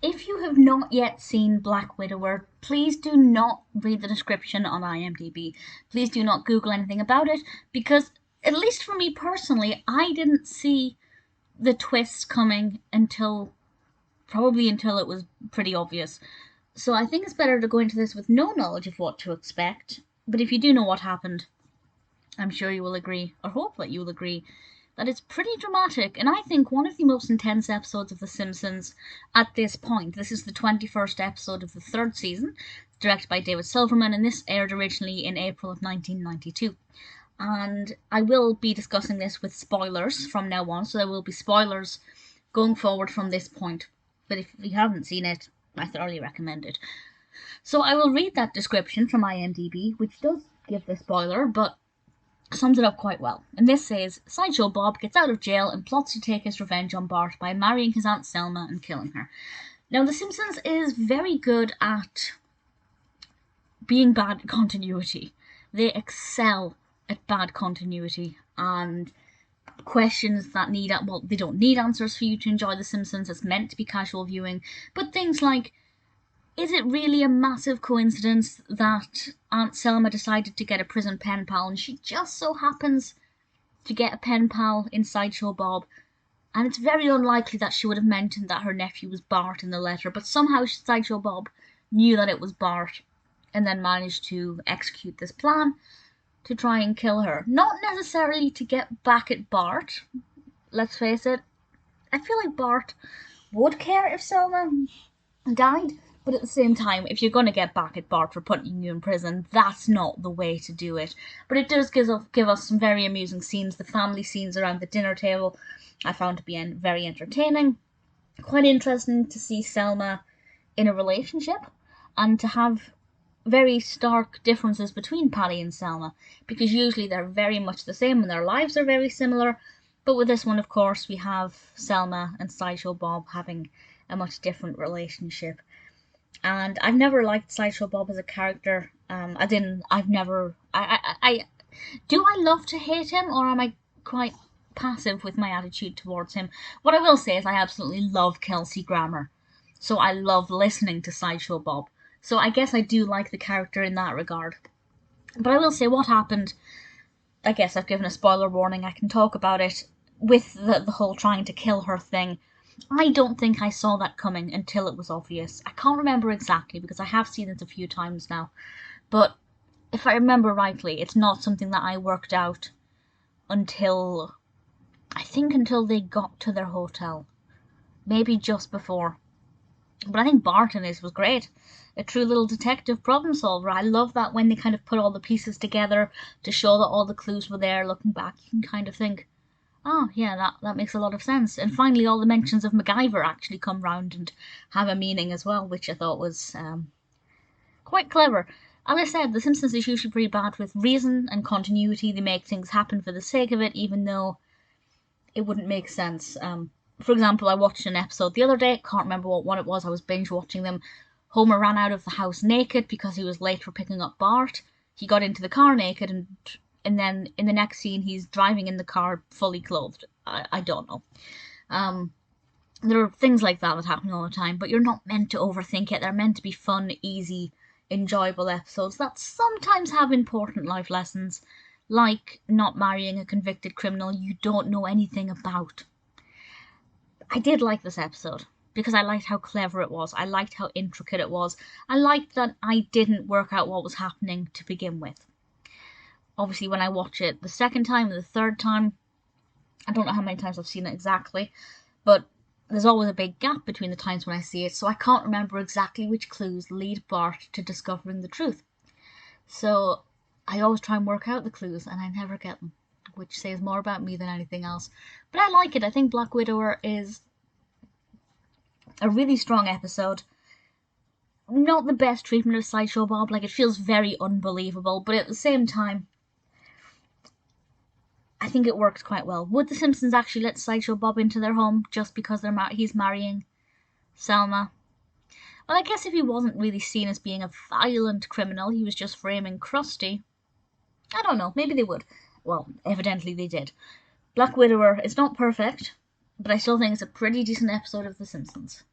If you have not yet seen Black Widower, please do not read the description on IMDb. Please do not Google anything about it, because, at least for me personally, I didn't see the twist coming until it was pretty obvious. So I think it's better to go into this with no knowledge of what to expect. But if you do know what happened, I'm sure you will agree, or hope that you will agree, that it's pretty dramatic, and I think one of the most intense episodes of The Simpsons at this point. This is the 21st episode of the third season, directed by David Silverman, and this aired originally in April of 1992. And I will be discussing this with spoilers from now on, so there will be spoilers going forward from this point. But if you haven't seen it, I thoroughly recommend it. So I will read that description from IMDb, which does give the spoiler, but sums it up quite well. And this says, Sideshow Bob gets out of jail and plots to take his revenge on Bart by marrying his Aunt Selma and killing her. Now, The Simpsons is very good at being bad continuity. They excel at bad continuity and questions that need, well, they don't need answers for you to enjoy The Simpsons. It's meant to be casual viewing. But things like, is it really a massive coincidence that Aunt Selma decided to get a prison pen pal and she just so happens to get a pen pal in Sideshow Bob? And it's very unlikely that she would have mentioned that her nephew was Bart in the letter, but somehow Sideshow Bob knew that it was Bart and then managed to execute this plan to try and kill her. Not necessarily to get back at Bart. Let's face it, I feel like Bart would care if Selma died. But at the same time, if you're going to get back at Bart for putting you in prison, that's not the way to do it. But it does give us some very amusing scenes. The family scenes around the dinner table I found to be very entertaining. Quite interesting to see Selma in a relationship and to have very stark differences between Patty and Selma, because usually they're very much the same and their lives are very similar. But with this one, of course, we have Selma and Sideshow Bob having a much different relationship. And I've never liked Sideshow Bob as a character. I've never. Do I love to hate him, or am I quite passive with my attitude towards him? What I will say is I absolutely love Kelsey Grammer. So I love listening to Sideshow Bob. So I guess I do like the character in that regard. But I will say what happened. I guess I've given a spoiler warning. I can talk about it with the whole trying to kill her thing. I don't think I saw that coming until it was obvious. I can't remember exactly because I have seen it a few times now. But if I remember rightly, it's not something that I worked out until they got to their hotel. Maybe just before. But I think Bart in this was great. A true little detective problem solver. I love that when they kind of put all the pieces together to show that all the clues were there. Looking back, you can kind of think, oh, yeah, that makes a lot of sense. And finally, all the mentions of MacGyver actually come round and have a meaning as well, which I thought was quite clever. As I said, The Simpsons is usually pretty bad with reason and continuity. They make things happen for the sake of it, even though it wouldn't make sense. For example, I watched an episode the other day, can't remember what one it was, I was binge watching them. Homer ran out of the house naked because he was late for picking up Bart. He got into the car naked, and then in the next scene he's driving in the car fully clothed. I don't know. There are things like that happen all the time, but you're not meant to overthink it. They're meant to be fun, easy, enjoyable episodes that sometimes have important life lessons, like not marrying a convicted criminal you don't know anything about. I did like this episode because I liked how clever it was. I liked how intricate it was. I liked that I didn't work out what was happening to begin with. Obviously, when I watch it the second time and the third time, I don't know how many times I've seen it exactly, but there's always a big gap between the times when I see it, so I can't remember exactly which clues lead Bart to discovering the truth. So I always try and work out the clues, and I never get them, which says more about me than anything else. But I like it. I think Black Widower is a really strong episode. Not the best treatment of Sideshow Bob, like it feels very unbelievable, but at the same time, I think it works quite well. Would the Simpsons actually let Sideshow Bob into their home just because he's marrying Selma? Well, I guess if he wasn't really seen as being a violent criminal, he was just framing Krusty, I don't know, maybe they would. Well, evidently they did. Black Widower is not perfect, but I still think it's a pretty decent episode of The Simpsons.